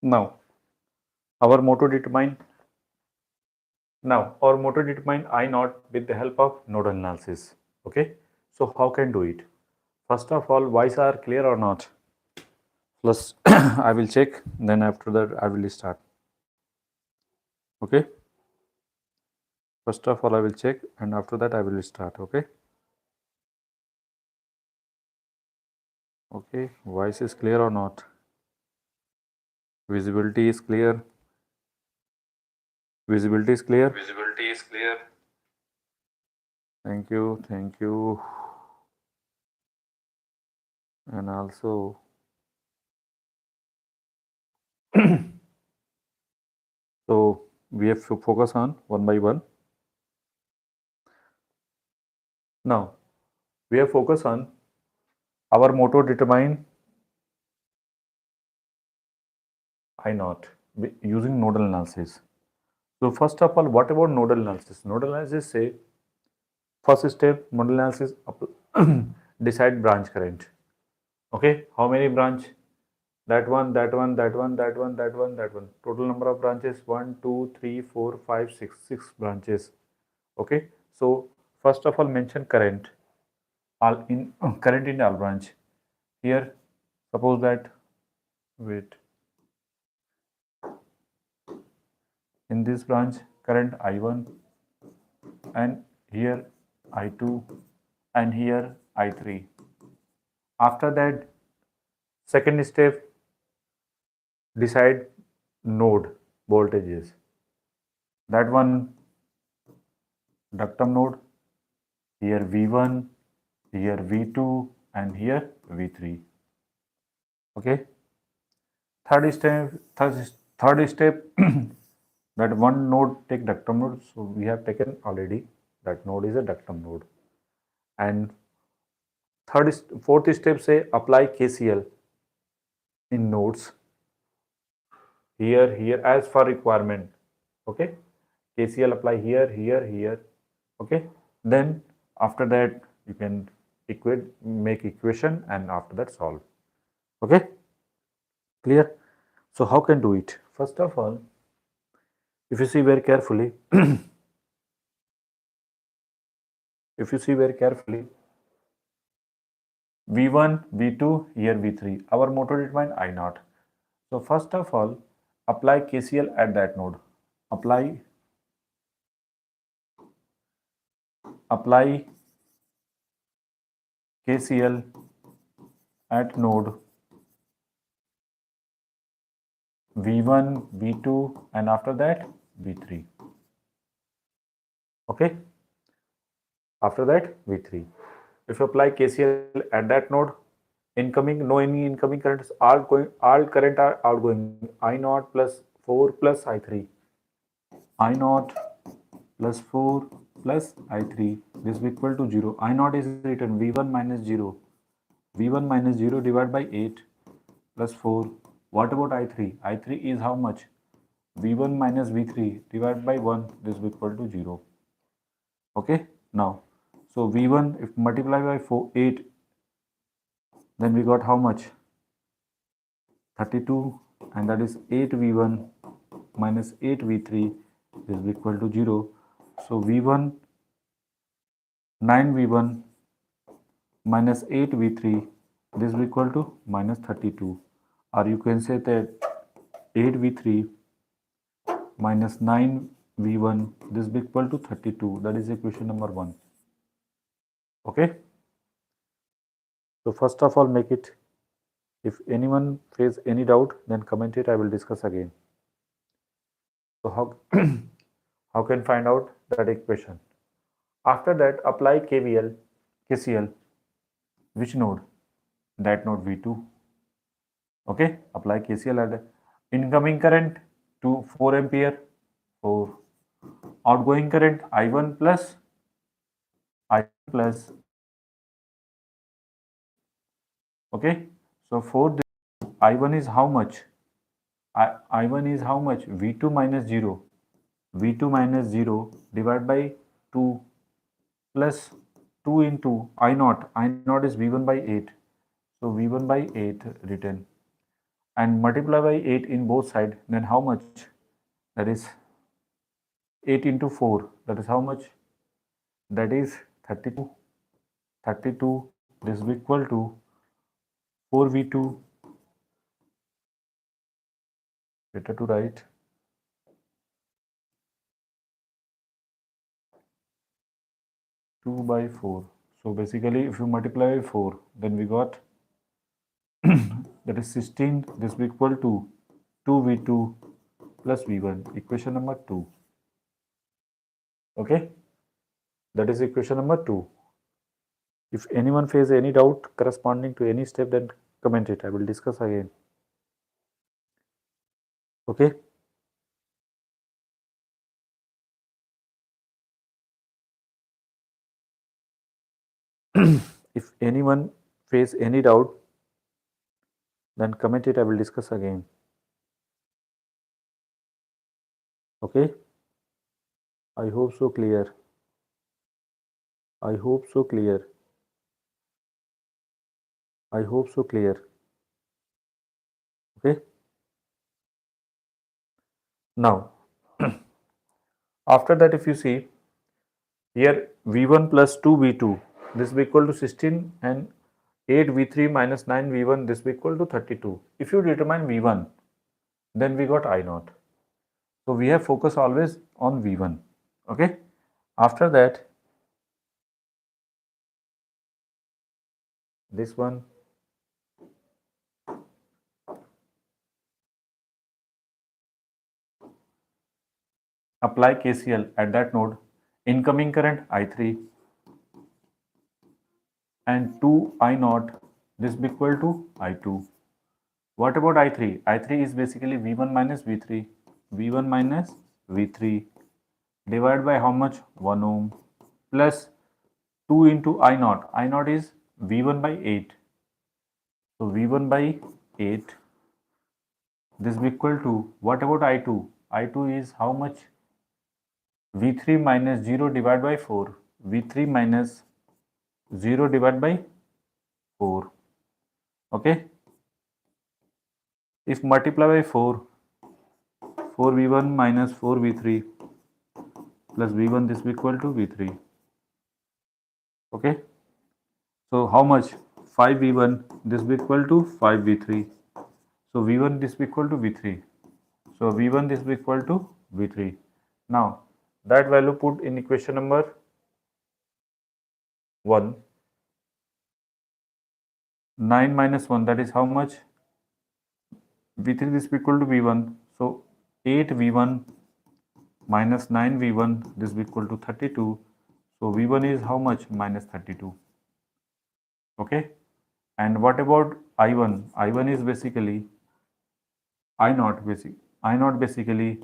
Now our motto determine I naught with the help of nodal analysis. Okay, so how can do it? First of all, Y's are clear or not? Plus I will check, then after that I will start. Okay, first of all I will check and after that I will start. Okay, okay, voice is clear or not? Visibility is clear. Visibility is clear. Visibility is clear. Thank you, thank you. And also so we have to focus on one by one. Now we have focus on our motto determine I naught using nodal analysis. So first of all, what about nodal analysis? Nodal analysis say first step nodal analysis decide branch current. Okay, how many branch? That one, that one, that one, that one, that one, that one. Total number of branches 1, 2, 3, 4, 5, 6, 6 branches. Okay, so first of all mention current all in current in all branch. Here suppose that wait in this branch current I1 and here I2 and here I3. After that second step decide node voltages. That one ductum node, here V1, here V2 and here V3. Okay. Third step that one node take ductum node. So we have taken already that node is a ductum node. And fourth step say apply KCL in nodes here as for requirement. Okay, KCL apply here. Okay, then after that you can make equation and after that solve. Okay, clear? So how can do it? First of all, if you see very carefully V1, V2, here V3. Our motto determine I naught. So first of all, apply KCL at that node. Apply KCL at node V1, V2 and after that V3. Okay. After that V3. If you apply KCL at that node, no any incoming currents, all current are outgoing. I naught plus 4 plus I3. I naught plus 4 plus I3. This is equal to 0. I naught is written V1 minus 0. V1 minus 0 divided by 8 plus 4. What about I3? I3 is how much? V1 minus V3 divided by 1. This is equal to 0. Okay. Now, so V1 if multiplied by 8, then we got how much? 32, and that is 8V1 minus 8V3 is equal to 0. So V1 9V1 minus 8V3 this is equal to minus 32, or you can say that 8V3 minus 9V1 this is equal to 32. That is equation number 1. Okay. So first of all make it. If anyone face any doubt, then comment it. I will discuss again. So how can find out that equation? After that apply KCL. Which node? That node V2. Okay. Apply KCL at incoming current to 4 ampere. 4. Outgoing current I1 plus okay. So for this I1 is how much? I1 is how much? V2 minus 0. V2 minus 0 divided by 2 plus 2 into I naught. I naught is V1 by 8. So V1 by 8 written. and multiply by 8 in both sides, then how much? That is 8 into 4. That is how much? That is 32. 32. This is equal to 4v2. Better to write. Two by 4. So basically, if you multiply by 4, then we got that is 16. This is equal to 2v2 plus v1. Equation number 2. Okay, that is equation number 2. If anyone faces any doubt corresponding to any step, then comment it. I will discuss again. Okay. If anyone face any doubt, then comment it. I will discuss again. Okay. I hope so clear. I hope so clear. I hope so clear. Okay. Now, after that, if you see here v1 plus 2v2, this will be equal to 16, and 8v3 minus 9v1, this will be equal to 32. If you determine v1, then we got I naught. So we have focus always on v1. Okay. After that, this one, apply KCL at that node. Incoming current I3 and 2 I naught, this will be equal to I2. What about I3? I3 is basically V1 minus V3. V1 minus V3 divided by how much? 1 ohm plus 2 into I naught. I naught is V1 by 8. So V1 by 8. This will be equal to, what about I2? I2 is how much? V3 minus 0 divided by 4. V3 minus 0 divided by 4. Okay. If multiply by 4, 4v1 minus 4v3 plus v1, this will be equal to v3. Okay. So how much? 5v1, this will be equal to 5v3. So v1, this will be equal to v3. So v1, this will be equal to v3. Now that value put in equation number 1. 9 minus 1, that is how much? v3, this will be equal to v1. So 8v1 minus 9v1, this will be equal to 32. So v1 is how much? Minus 32. Okay. And what about I1? I1 is basically I naught basically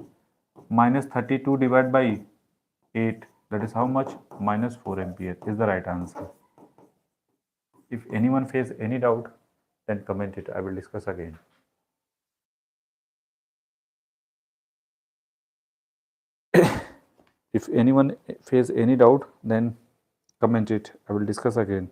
minus 32 divided by 8. That is how much? Minus 4 ampere is the right answer. If anyone faces any doubt, then comment it. I will discuss again. If anyone faces any doubt, then comment it. I will discuss again.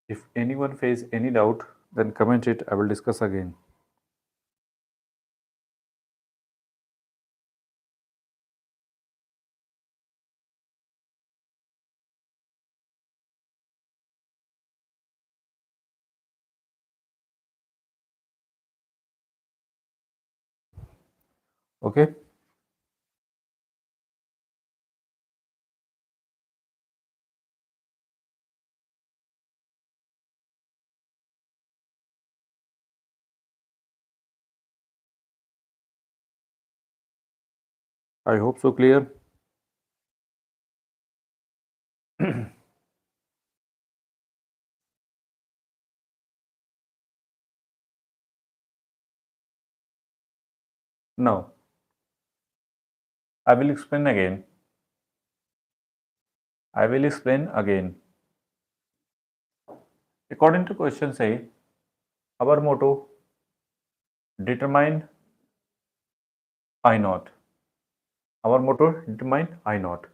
If anyone faces any doubt, then comment it. I will discuss again. Okay. I hope so clear. Now, I will explain again. I will explain again. According to question say, our motto, determine I naught. Our motto, determine I naught.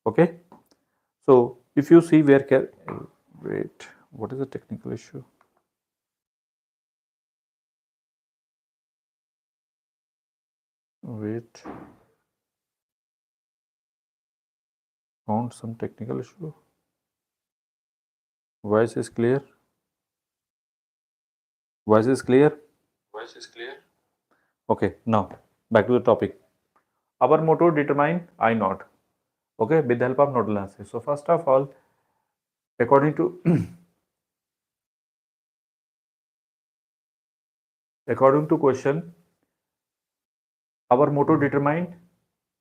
Okay. So if you see where wait, what is the technical issue? Wait, found some technical issue. Voice is clear. Voice is clear. Voice is clear. Okay. Now back to the topic. Our motto, determine I naught. Okay, with the help of nodal analysis. So first of all, according to according to question, our motto, determine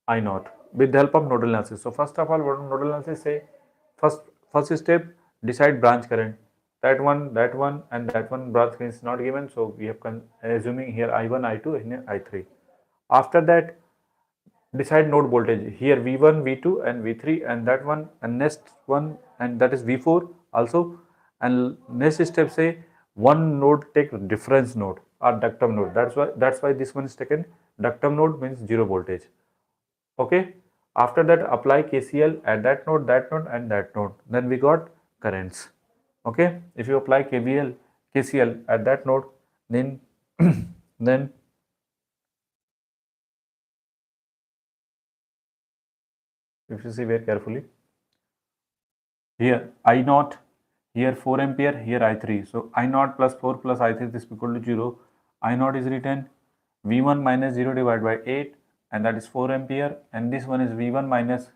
I naught with the help of nodal analysis. So first of all, what nodal analysis say? First step, decide branch current. That one, and that one branch current is not given. So we have assuming here I1, I2, and I3. After that, decide node voltage. Here V1, V2, and V3, and that one, and next one, and that is V4 also. And next step say one node take difference node or ductum node. That's why this one is taken. Ductum node means zero voltage. Okay. After that, apply KCL at that node, and that node. Then we got currents. Okay. If you apply KCL at that node, then then if you see very carefully, here I naught, here 4 ampere, here I3. So I naught plus 4 plus I3 is equal to 0. I naught is written V1 minus 0 divided by 8, and that is 4 ampere, and this one is V1 minus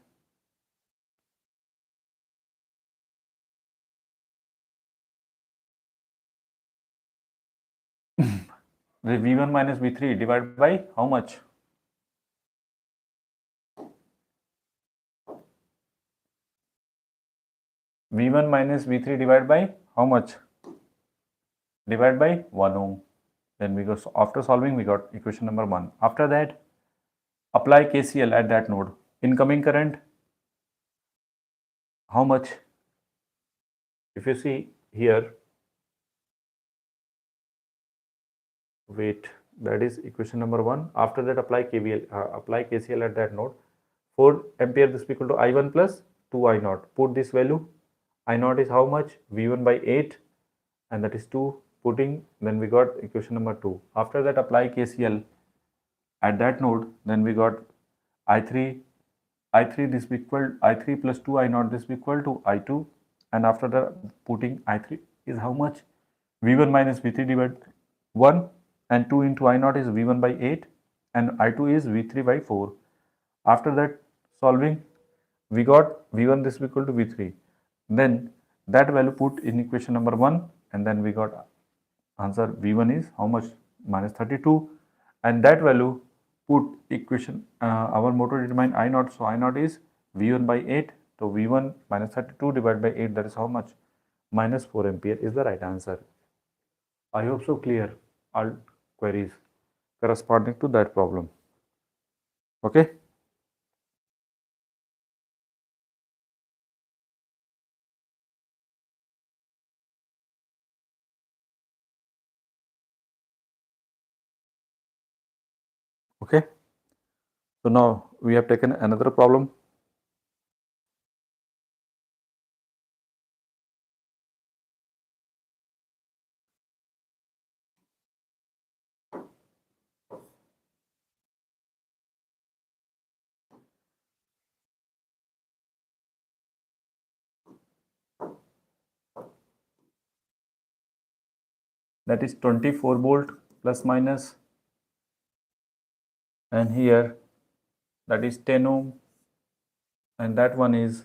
the V1 minus V3 divided by how much? V1 minus V3 divided by how much? Divided by 1 ohm. Then we go, so after solving we got equation number 1. After that, apply KCL at that node. Incoming current, how much? If you see here, wait, that is equation number 1. After that, apply KCL at that node. 4 ampere this equal to I1 plus 2 I naught. Put this value. I naught is how much? V1 by 8, and that is 2. Putting, then we got equation number 2. After that, apply KCL at that node. Then we got I3 this equal I3 plus 2 I naught this equal to I2, and after the putting I3 is how much? V1 minus V3 divided 1, and 2 into I naught is V1 by 8, and I2 is V3 by 4. After that solving, we got V1 this equal to V3. Then that value put in equation number 1, and then we got answer V1 is how much? Minus 32, and that value put equation our motto, determine I naught. So I naught is V1 by 8. So V1 minus 32 divided by 8, that is how much? Minus 4 ampere is the right answer. I hope so clear all queries corresponding to that problem. Okay. Okay. So now we have taken another problem. That is 24 volt plus minus, and here that is 10 ohm, and that one is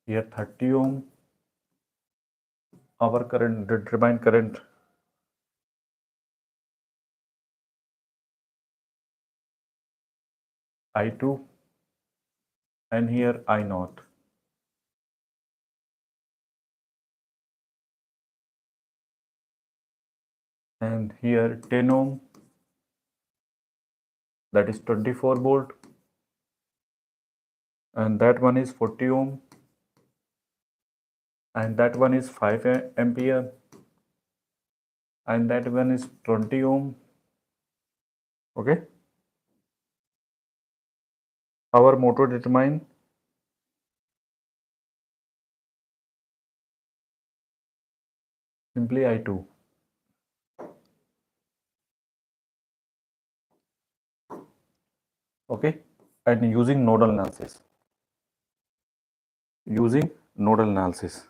here 30 ohm. Our current, determined current I2 and here I naught. And here 10 ohm, that is 24 volt, and that one is 40 ohm, and that one is 5 ampere, and that one is 20 ohm. Okay, our motor determine simply I2. Okay, and using nodal analysis. Using nodal analysis,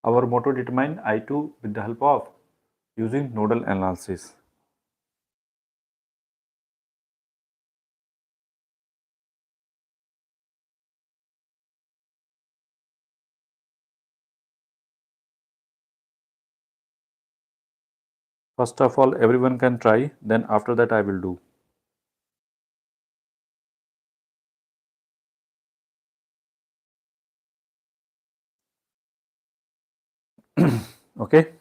our motor determine I2 with the help of using nodal analysis. First of all, everyone can try, then after that I will do. Okay,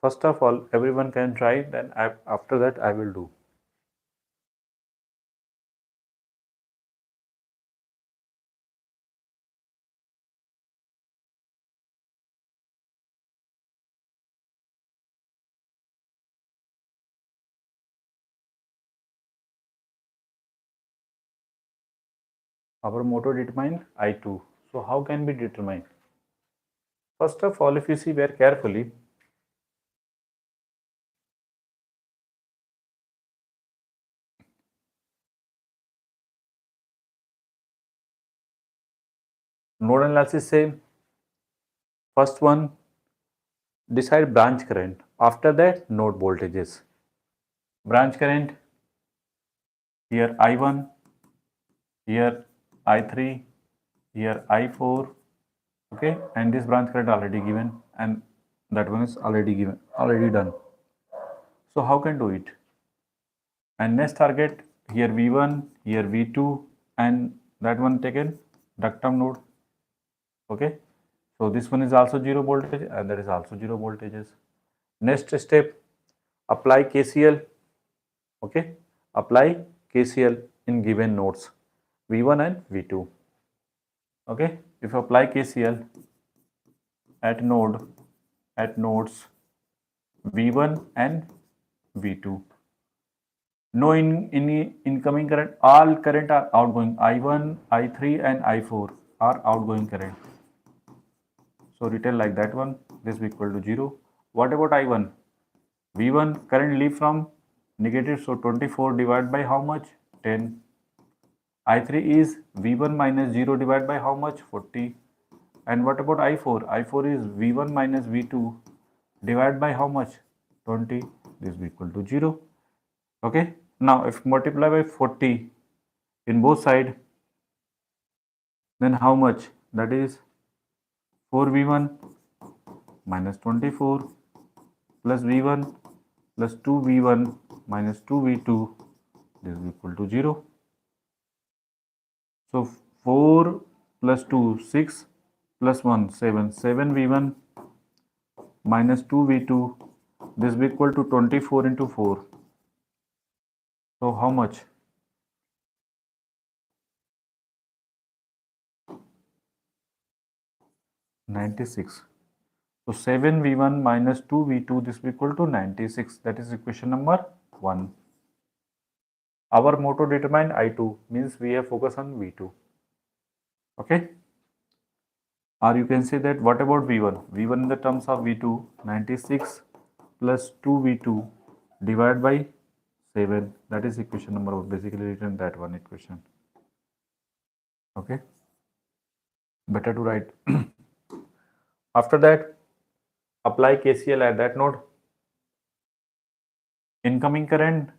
first of all, everyone can try, then after that I will do. Our motor determine I2. So how can we determine? First of all, if you see very carefully, node analysis say first one decide branch current. After that, node voltages. Branch current, here I1, here I3, here I4. Okay, and this branch current already given, and that one is already given, already done. So how can do it? And next target, here V1, here V2, and that one taken ductum node. Okay, so this one is also 0 voltage, and that is also 0 voltages. Next step, apply KCL. Okay, apply KCL in given nodes V1 and V2. Okay, if you apply KCL at nodes V1 and V2, no incoming current, all current are outgoing. I1, I3 and I4 are outgoing current. So written like that one, this will equal to 0. What about I1? V1 current leave from negative, so 24 divided by how much? 10. I3 is V1 minus 0 divided by how much? 40. And what about I4? I4 is V1 minus V2 divided by how much? 20. This will equal to 0. Okay. Now if multiply by 40 in both sides, then how much? That is 4V1 minus 24 plus V1 plus 2V1 minus 2V2. This is equal to 0. So 4 plus 2, 6 plus 1, 7. 7V1 minus 2V2. This will equal to 24 into 4. So how much? 96. So 7V1 minus 2V2, this will equal to 96. That is equation number 1. Our motor determine I2, means we have focus on V2. Okay. Or you can say that what about V1? V1 in the terms of V2, 96 plus 2V2 divided by 7. That is equation number 1. Basically written that one equation. Okay. Better to write. After that, apply KCL at that node. Incoming current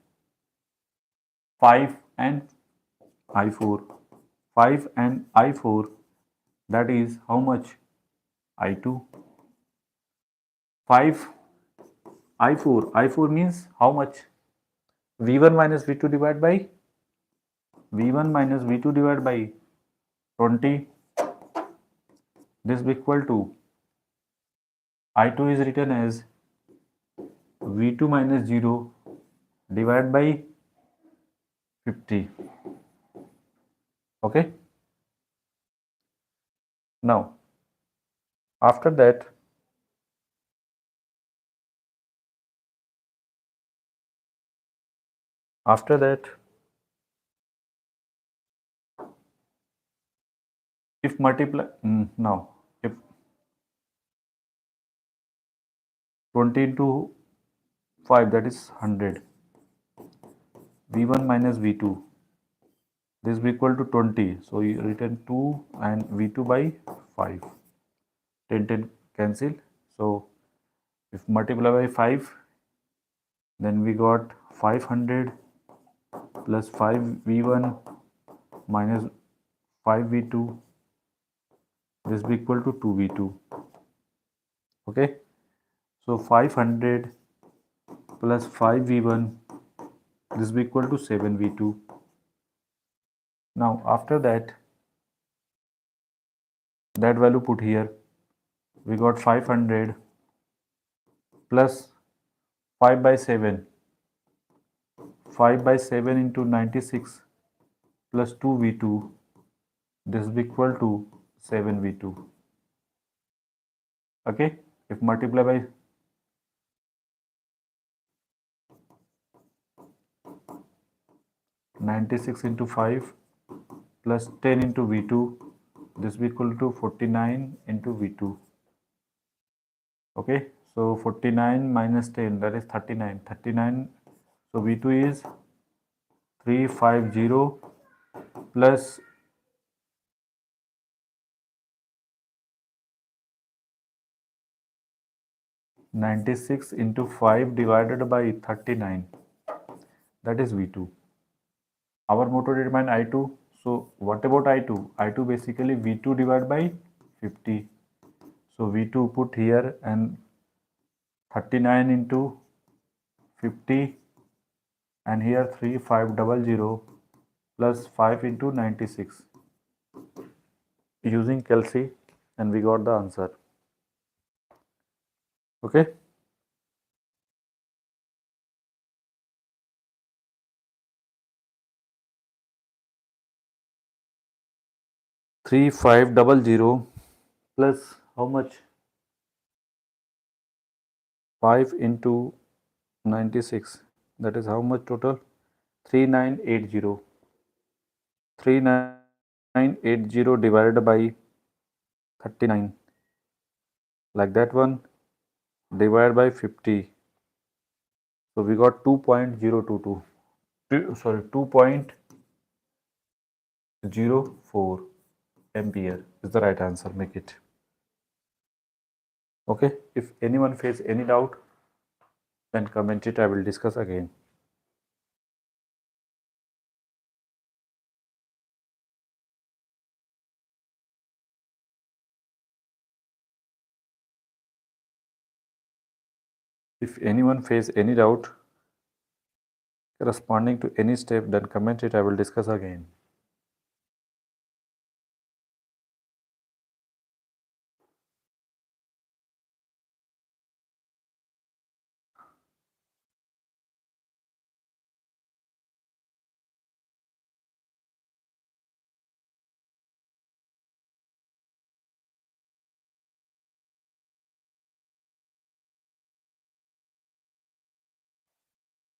5 and I4. 5 and I4, that is how much? I2. 5 I4. I4 means how much? V1 minus V2 divided by V1 minus V2 divided by 20. This is equal to I2 is written as V2 minus 0 divided by 50. Okay. Now, after that, if multiply now, if 20 into 5, that is 100. V1 minus V2, this is equal to 20. So you written 2 and V2 by 5. 10 cancel. So if multiply by 5, then we got 500 plus 5V1 minus 5V2. This is equal to 2V2. Okay. So 500 plus 5V1, this is equal to 7V2. Now after that value put here. We got 500 plus 5 by 7. 5 by 7 into 96 plus 2V2. This is equal to 7V2. Okay. If multiply by 96 into 5 plus 10 into V2, this will be equal to 49 into V2. Okay. So 49 minus 10, that is 39. 39. So V2 is 350 plus 96 into 5 divided by 39. That is V2. Our motor determine I2. So what about I2? I2 basically V2 divided by 50. So V2 put here and 39 into 50 and here 3500 plus 5 into 96 using Kelsey, and we got the answer. Okay. Three five double zero plus how much? 5 into 96. That is how much total? 3980. 3980 divided by 39. Like that one, divided by 50. So we got 2.022. Sorry, 2.04 ampere is the right answer. Make it. Okay. If anyone face any doubt, then comment it. I will discuss again. If anyone face any doubt corresponding to any step, then comment it. I will discuss again.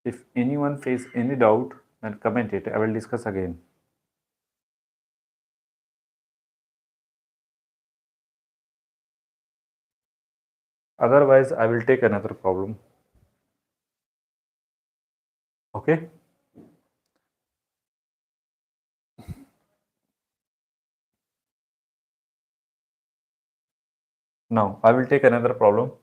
If anyone face any doubt, then comment it. I will discuss again. Otherwise, I will take another problem. Okay. Now, I will take another problem.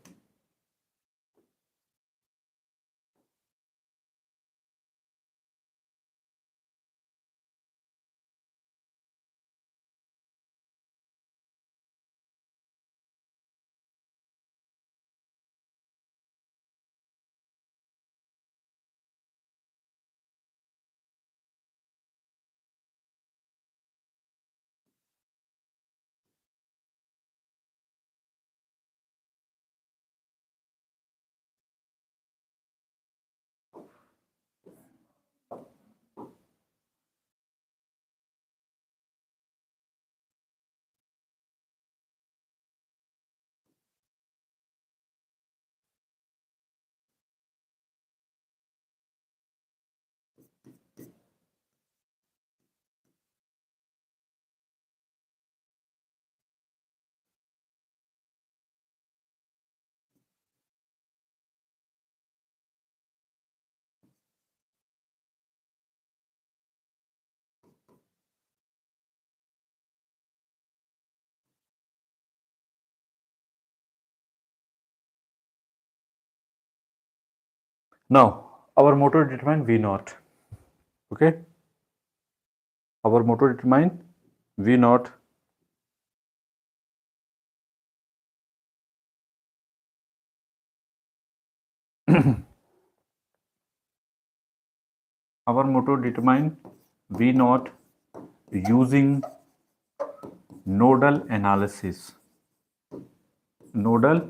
Now, our motor determine V naught. Okay. Our motor determine V naught. Our motor determine V naught using nodal analysis. Nodal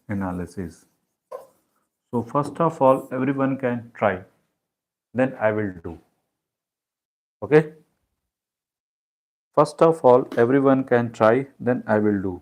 analysis. So first of all, everyone can try. Then I will do. Okay. First of all, everyone can try. Then I will do.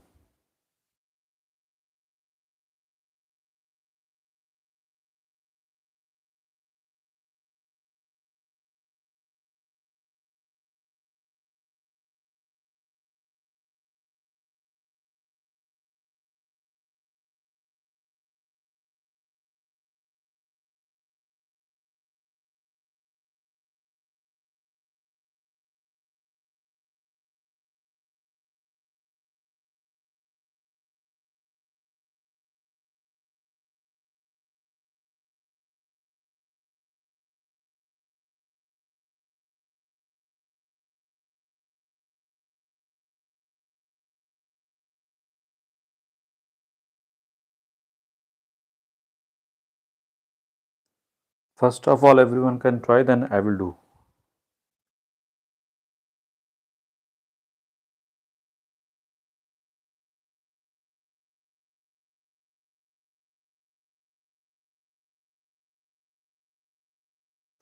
First of all, everyone can try. Then I will do.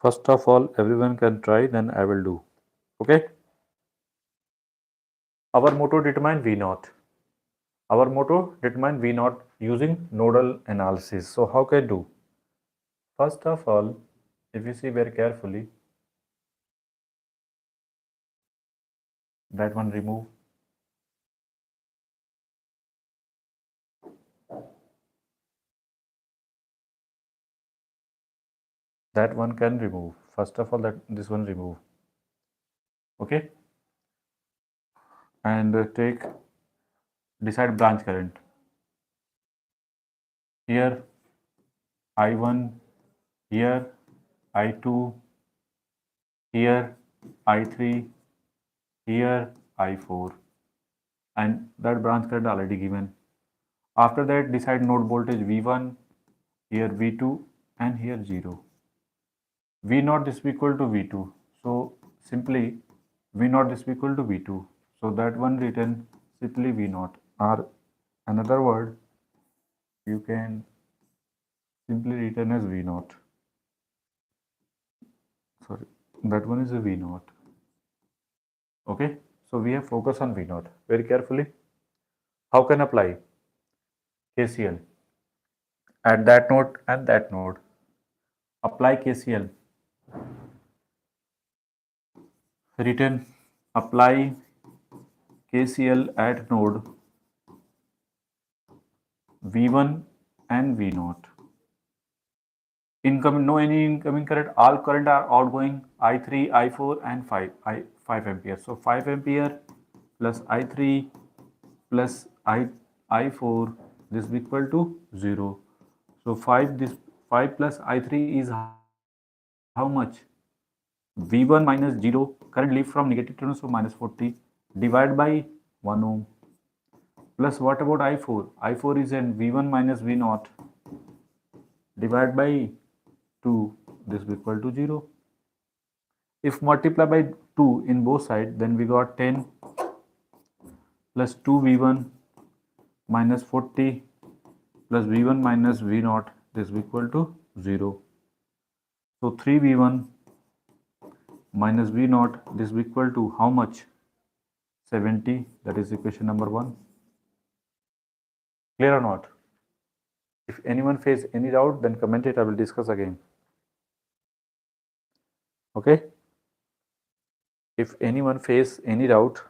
First of all, everyone can try. Then I will do. Okay. Our motto determine V naught. Our motto determine V naught using nodal analysis. So how can I do? First of all, if you see very carefully, that one remove. That one can remove. First of all, that this one remove. Okay. And take decide branch current. Here I1, here I2, here I3, here I4, and that branch current already given. After that, decide node voltage V1, here V2, and here 0. V naught is equal to V2. So simply V naught is equal to V2. So that one written simply V naught. Or another word, you can simply written as V naught. Sorry, that one is a V naught. Okay, so we have focus on V naught very carefully. How can apply KCL at that node and that node? Apply KCL. Written apply KCL at node V1 and V naught. Incoming, no any incoming current, all current are outgoing I3, I4 and 5 ampere. So 5 ampere plus I3 plus I4, this is equal to 0. So 5 plus I3 is how much? V1 minus 0, current leave from negative terminal, so minus 40, divide by 1 ohm. Plus what about I4? I4 is in V1 minus V naught, divide by 2, this is equal to 0. If multiply by 2 in both sides, then we got 10 plus 2V1 minus 40 plus V1 minus V naught, this is equal to 0. So 3V1 minus V naught, this is equal to how much? 70. That is equation number 1. Clear or not? If anyone face any doubt, then comment it. I will discuss again. Okay. If anyone face any doubt,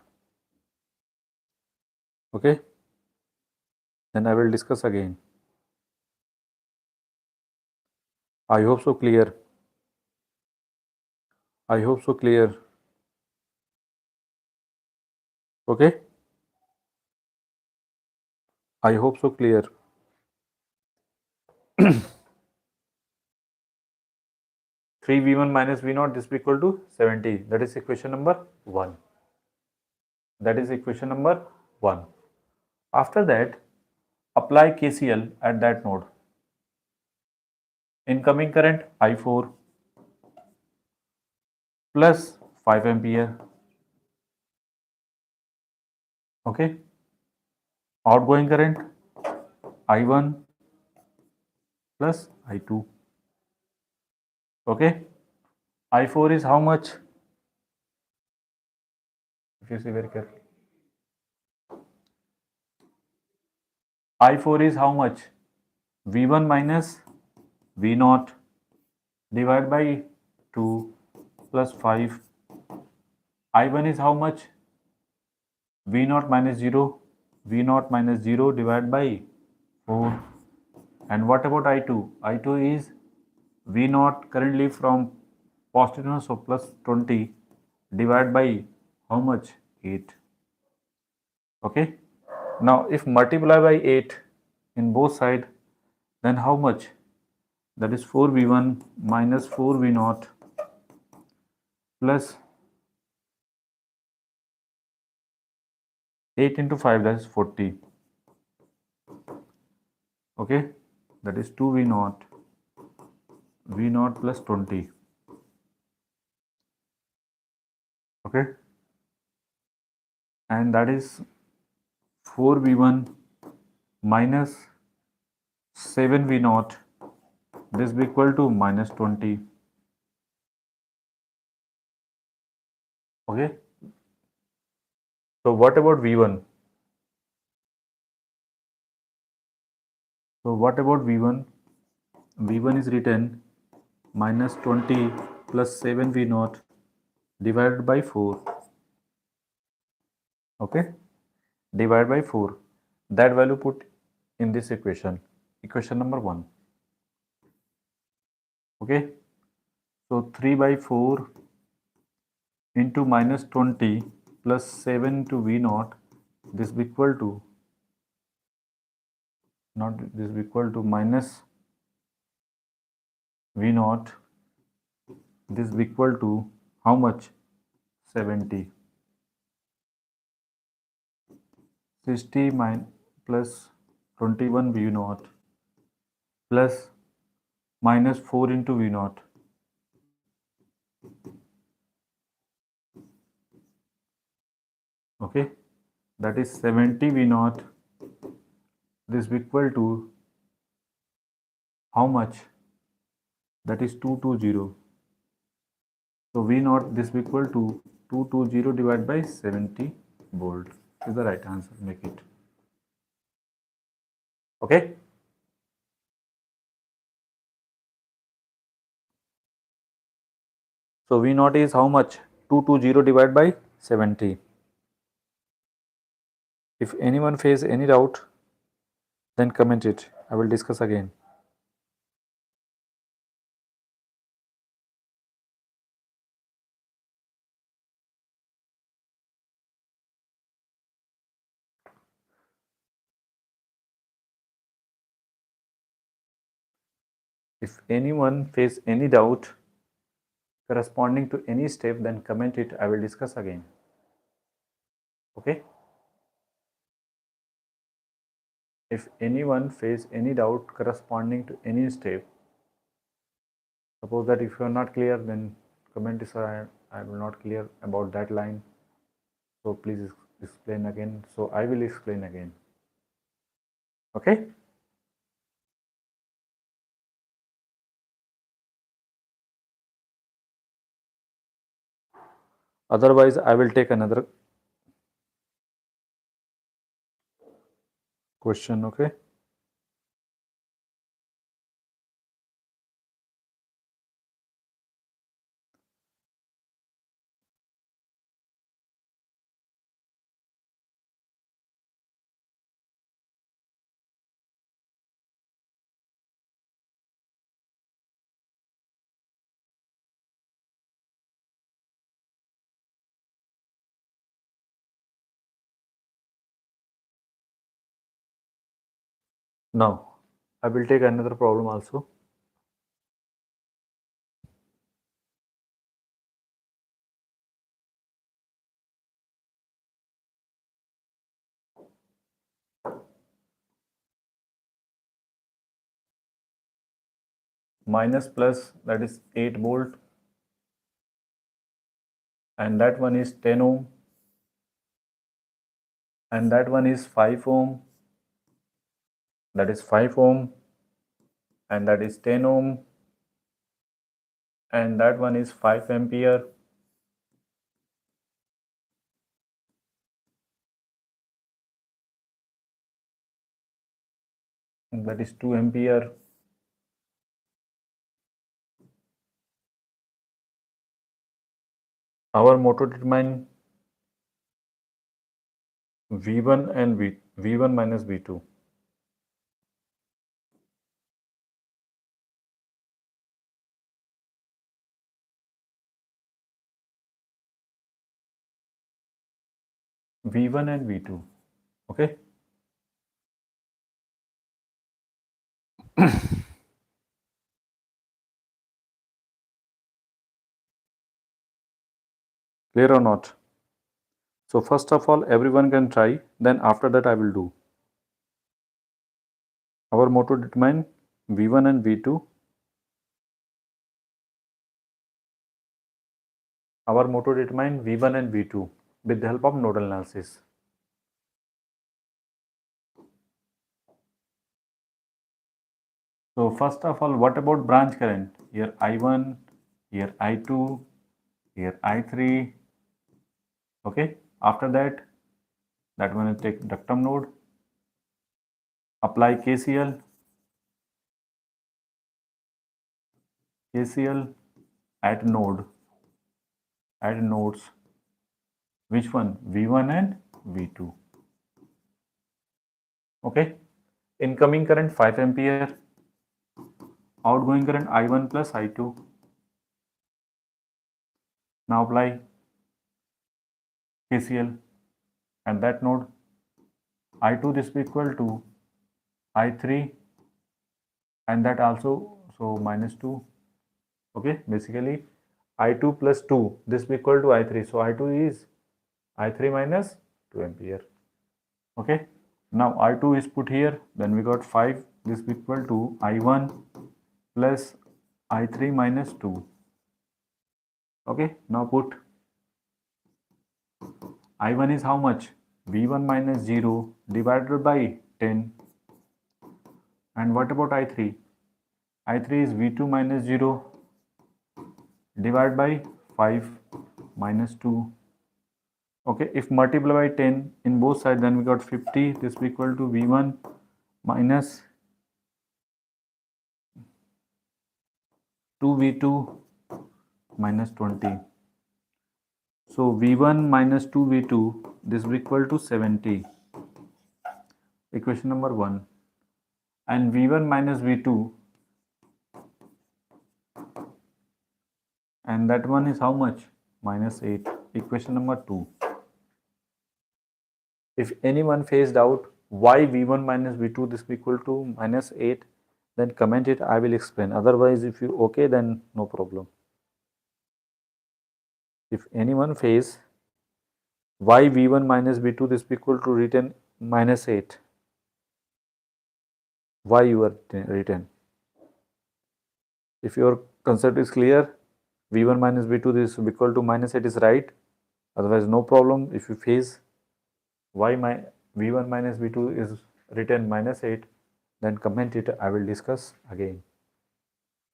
okay, then I will discuss again. I hope so clear. I hope so clear. Okay. I hope so clear. 3v1 minus v0, this will be equal to 70. That is equation number 1. That is equation number 1. After that, apply KCL at that node. Incoming current I4 plus 5 ampere. Okay. Outgoing current I1 plus I2. Okay. I4 is how much? If you see very carefully. I4 is how much? V1 minus V0 divided by 2 plus 5. I1 is how much? V0 minus 0. V0 minus 0 divided by 4. And what about I2? I2 is V0 currently from positive, so plus 20 divided by how much? 8. Okay. Now if multiply by 8 in both sides, then how much? That is 4v1 minus 4v0 plus 8 into 5, that is 40. Okay, that is 2v0, v0 plus 20. Okay, and that is 4v1 minus 7v0, this will be equal to minus 20. Okay, so what about v1? So what about v1? v1 is written minus 20 plus 7v0 divided by 4. Okay, divided by 4. That value put in this equation, equation number 1. Okay, so 3 by 4 into minus 20 plus 7 into v0, this will be equal to, not this will be equal to minus v0, this will be equal to how much? 70. 60 plus 21 v0 plus minus 4 into v0. Okay, that is 70 v0. This will be equal to how much? That is 220. So v0, this will be equal to 220 divided by 70 volt is the right answer. Make it. Okay. So v0 is how much? 220 divided by 70. If anyone face any doubt, then comment it. I will discuss again. If anyone face any doubt corresponding to any step, then comment it. I will discuss again. Okay. If anyone face any doubt corresponding to any step, suppose that if you are not clear, then comment it, sir, I will not clear about that line. So please explain again. So I will explain again. Okay. Otherwise, I will take another question. Okay. Now, I will take another problem also. minus plus, that is 8 volt, and that one is 10 ohm, and that one is 5 ohm, that is 5 ohm, and that is 10 ohm, and that one is 5 ampere, and that is 2 ampere. Our motto determine V1 and V1 minus V2. V1 and V2. Okay. Clear or not? So first of all, everyone can try. Then after that, I will do. Our motto determine V1 and V2. Our motto determine V1 and V2 with the help of nodal analysis. So first of all, what about branch current? Here I1, here I2, here I3. Okay. After that, one will take ductum node. Apply KCL. KCL at node. At nodes. Which one? V1 and V2. Okay. Incoming current 5 ampere. Outgoing current I1 plus I2. Now apply KCL and that node. I2 this will be equal to I3 and that also, so minus 2. Okay, basically I2 plus 2 this will be equal to I3. So I2 is I3 minus 2 ampere. Okay, now I2 is put here, then we got 5, this will be equal to I1 plus I3 minus 2. Okay, now put I1 is how much? V1 minus 0 divided by 10. And what about I3? I3 is V2 minus 0 divided by 5 minus 2. Okay, if multiply by 10 in both sides, then we got 50. This will be equal to V1 minus 2V2 minus 20. So V1 minus 2V2, this will be equal to 70. Equation number 1. And V1 minus V2, and that one is how much? Minus 8. Equation number 2. If anyone faced out why V1 minus V2 this will be equal to minus 8, then comment it, I will explain. Otherwise, if you okay, then no problem. If anyone face why V1 minus V2 this will be equal to written minus 8, why you are written? If your concept is clear, V1 minus V2 this will be equal to minus 8 is right. Otherwise, no problem. If you face why my V1 minus V2 is written minus 8, then comment it. I will discuss again.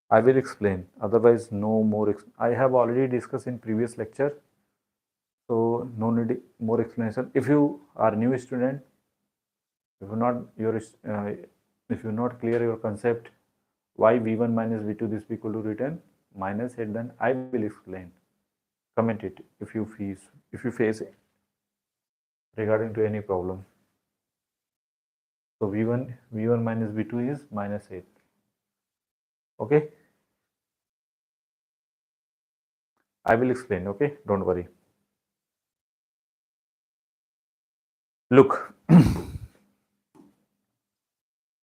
I will explain. Otherwise, no more. I have already discussed in previous lecture, so no need more explanation. If you are new student, if you not clear your concept, why V1 minus V2 this be equal to written minus 8, then I will explain. Comment it if you face it regarding to any problem. So V1 minus V2 is minus 8. Okay. I will explain. Okay. Don't worry. Look.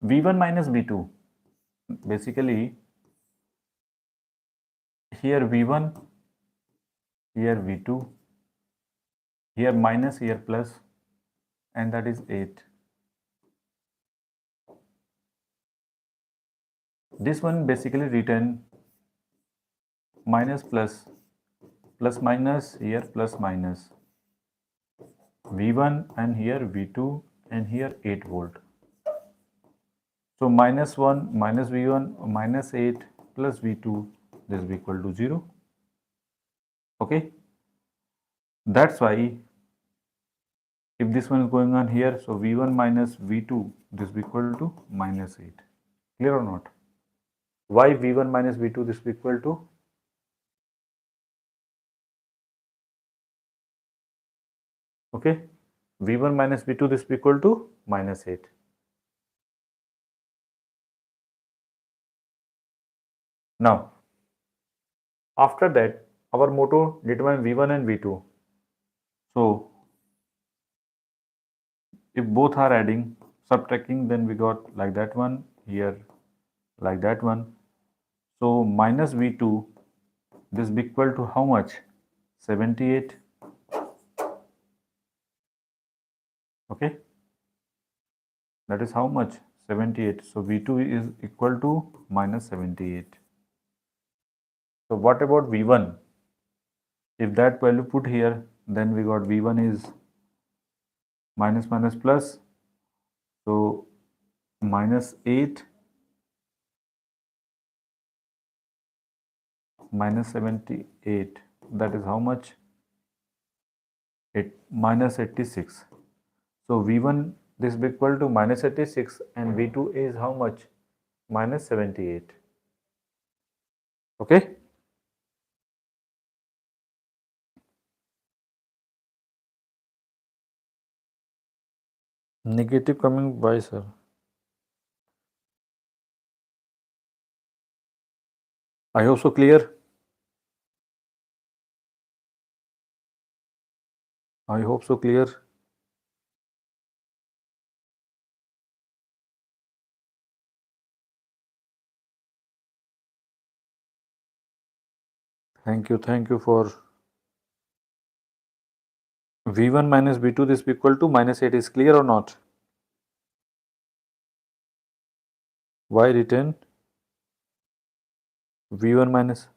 V1 minus V2. Basically, here V1, here V2, here minus, here plus, and that is 8. This one basically written minus plus, plus minus, here plus minus, V1 and here V2 and here 8 volt. So minus 1 minus V1 minus 8 plus V2, this is equal to 0. Okay, that's why if this one is going on here, so V1 minus V2, this is equal to minus 8. Clear or not? Why V1 minus V2 this is equal to? Okay, V1 minus V2 this is equal to minus 8. Now, after that, our motto determine V1 and V2. So, if both are adding, subtracting, then we got like that one, here like that one. So, minus V2, this is equal to how much? 78. Okay, that is how much? 78. So, V2 is equal to minus 78. So, what about V1? If that value put here, then we got V1 is minus minus plus. So, minus 8 minus 78, that is how much? Minus 86. So V1 this is equal to minus 86 and V2 is how much? Minus 78. Okay. Negative coming by, sir? I hope so clear. I hope so clear. Thank you for V1 minus V2 this is equal to minus 8 is clear or not? Why written V1 minus?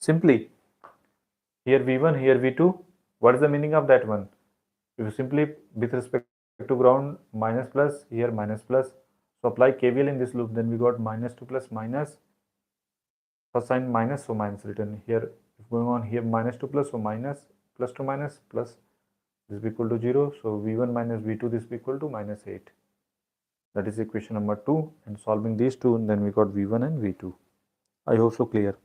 Simply here V1, here V2. What is the meaning of that one? If you simply with respect to ground minus plus, here minus plus, so apply KVL in this loop, then we got minus 2 plus minus, first sign minus, so minus written here. If going on here minus 2 plus, so minus, plus to minus, plus, this is equal to 0. So V1 minus V2 this is equal to minus 8. That is equation number 2, and solving these two, and then we got V1 and V2. I hope so clear.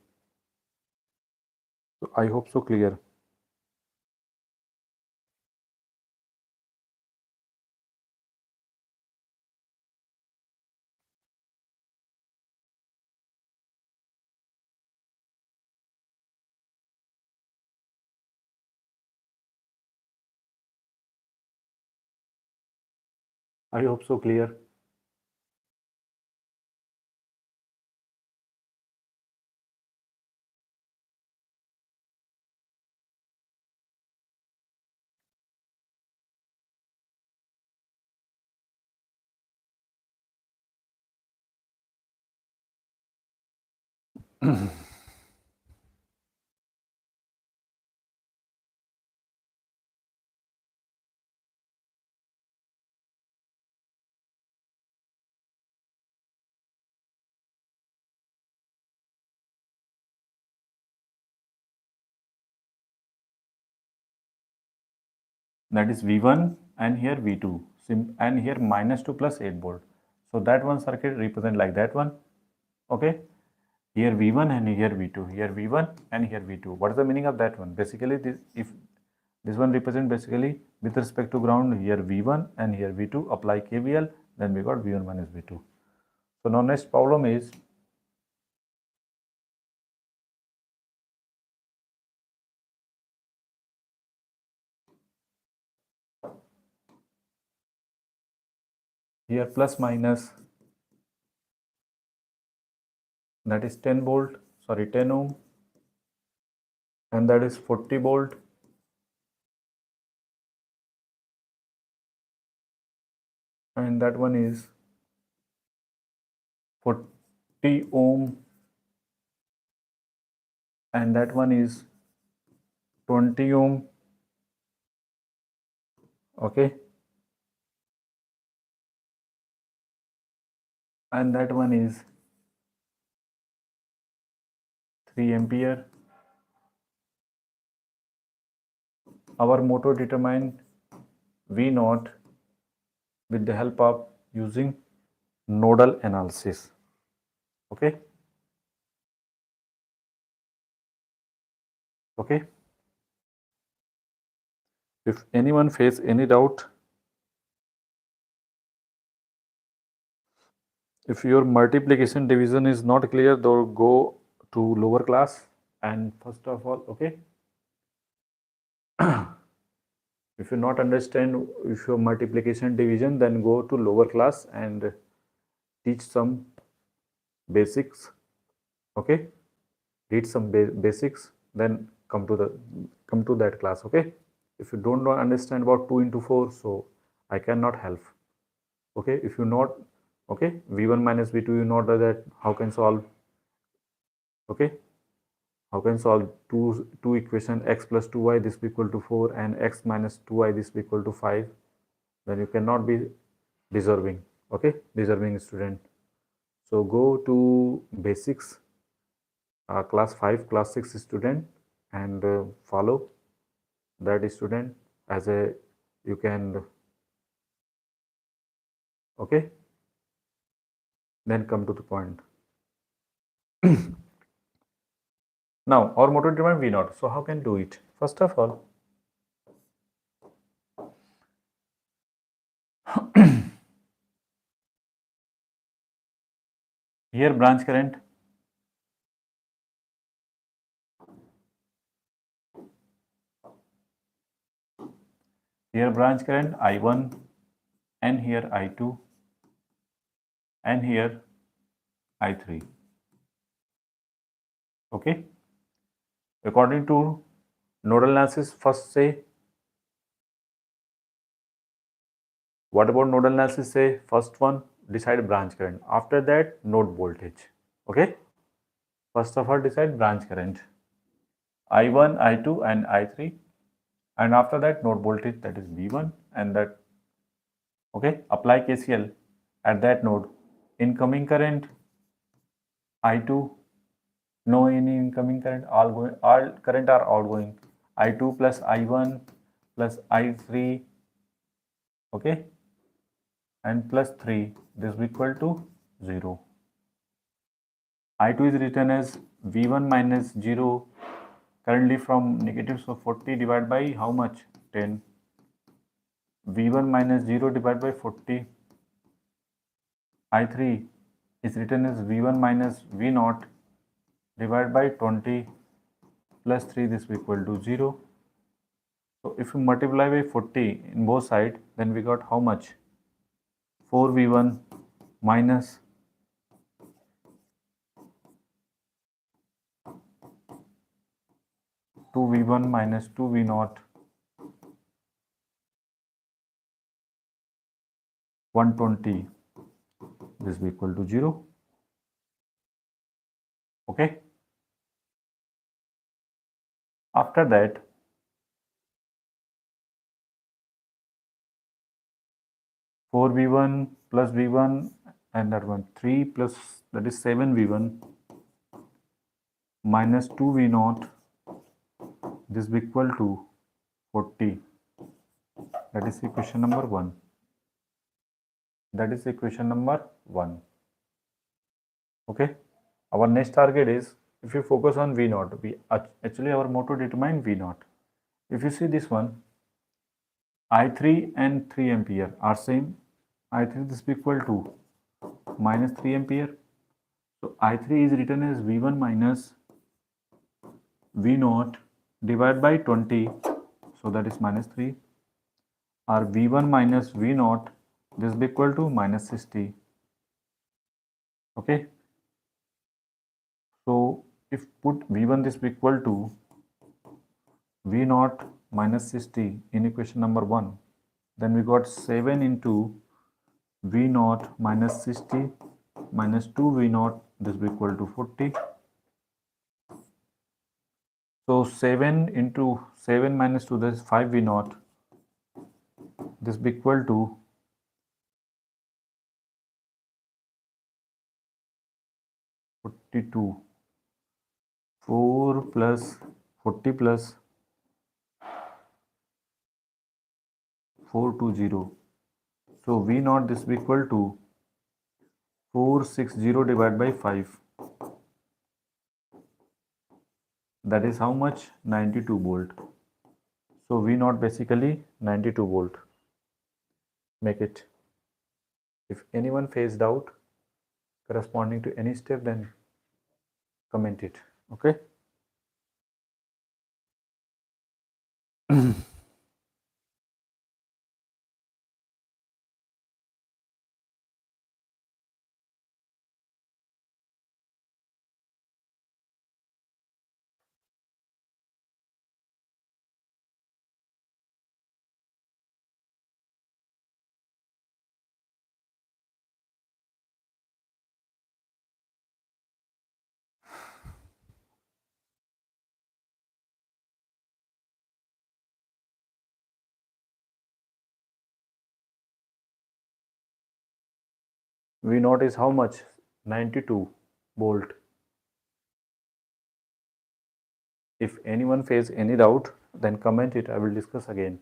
So I hope so clear. I hope so clear. That is V1 and here V2, and here minus 2 plus 8 volt. So that one circuit represent like that one. Okay, here V1 and here V2, here V1 and here V2. What is the meaning of that one? Basically, this, if this one represent basically with respect to ground, here V1 and here V2, apply KVL, then we got V1 minus V2. So now next problem is here plus minus, that is 10 volt, sorry 10 ohm, and that is 40 volt, and that one is 40, ohm, and that one is 20 ohm. Okay, and that one is 3 ampere. Our motor determine V naught with the help of using nodal analysis. Okay. Okay. If anyone face any doubt, if your multiplication division is not clear, then go to lower class. And first of all, okay, if you not understand if your multiplication division, then go to lower class and teach some basics. Okay, read some basics, then come to that class. Okay, if you don't understand about 2 into 4, so I cannot help. Okay, if you not, okay, v1 minus v2 you know that how can solve. Okay, how can solve two equation, x plus 2y this be equal to 4 and x minus 2y this be equal to 5, then you cannot be deserving. Okay, deserving student. So go to basics, class 5 class 6 student, and follow that student as a you can. Okay, then come to the point. Now our motor determine V naught. So how can do it? First of all, here branch current, here branch current I1, and here I2, and here I3. Okay, according to nodal analysis, first say, what about nodal analysis? Say first one, decide branch current. After that, node voltage. Okay, first of all decide branch current I1, I2 and I3, and after that node voltage, that is V1, and that, okay, apply KCL at that node. Incoming current I2, no any incoming current, all current are outgoing. I2 plus I1 plus I3, okay, and plus 3, this is equal to 0. I2 is written as V1 minus 0, currently from negative, so 40 divided by how much? 10. V1 minus 0 divided by 40. I3 is written as V1 minus V naught divided by 20 plus 3, this is equal to 0. So if we multiply by 40 in both sides, then we got how much? 4V1 minus 2V1 minus 2V naught 120, this is equal to 0. Okay. After that, four V1 plus V1 and that one 3 plus, that is 7V1 minus 2V naught, this is equal to 40. That is equation number 1. That is equation number 1. Okay. Our next target is, if you focus on V naught, we actually our motto determine V naught. If you see this one, I3 and 3 ampere are same. I3 this is equal to minus 3 ampere. So I3 is written as V1 minus V naught divided by 20. So that is minus 3. Or V1 minus V naught, this is equal to minus 60. Okay. So if put V1 this equal to V naught minus 60 in equation number 1, then we got 7 into V naught minus 60 minus 2 V naught this will be equal to 40. So 7 into 7 minus 2, that is 5 V naught. This will be equal to 42. 4 plus 40 plus 420. So V naught, this will be equal to 460 divided by 5. That is how much? 92 volt. So V naught basically 92 volt. Make it. If anyone faced doubt corresponding to any step, then comment it. Okay. V naught is how much? 92 volt. If anyone faces any doubt, then comment it. I will discuss again.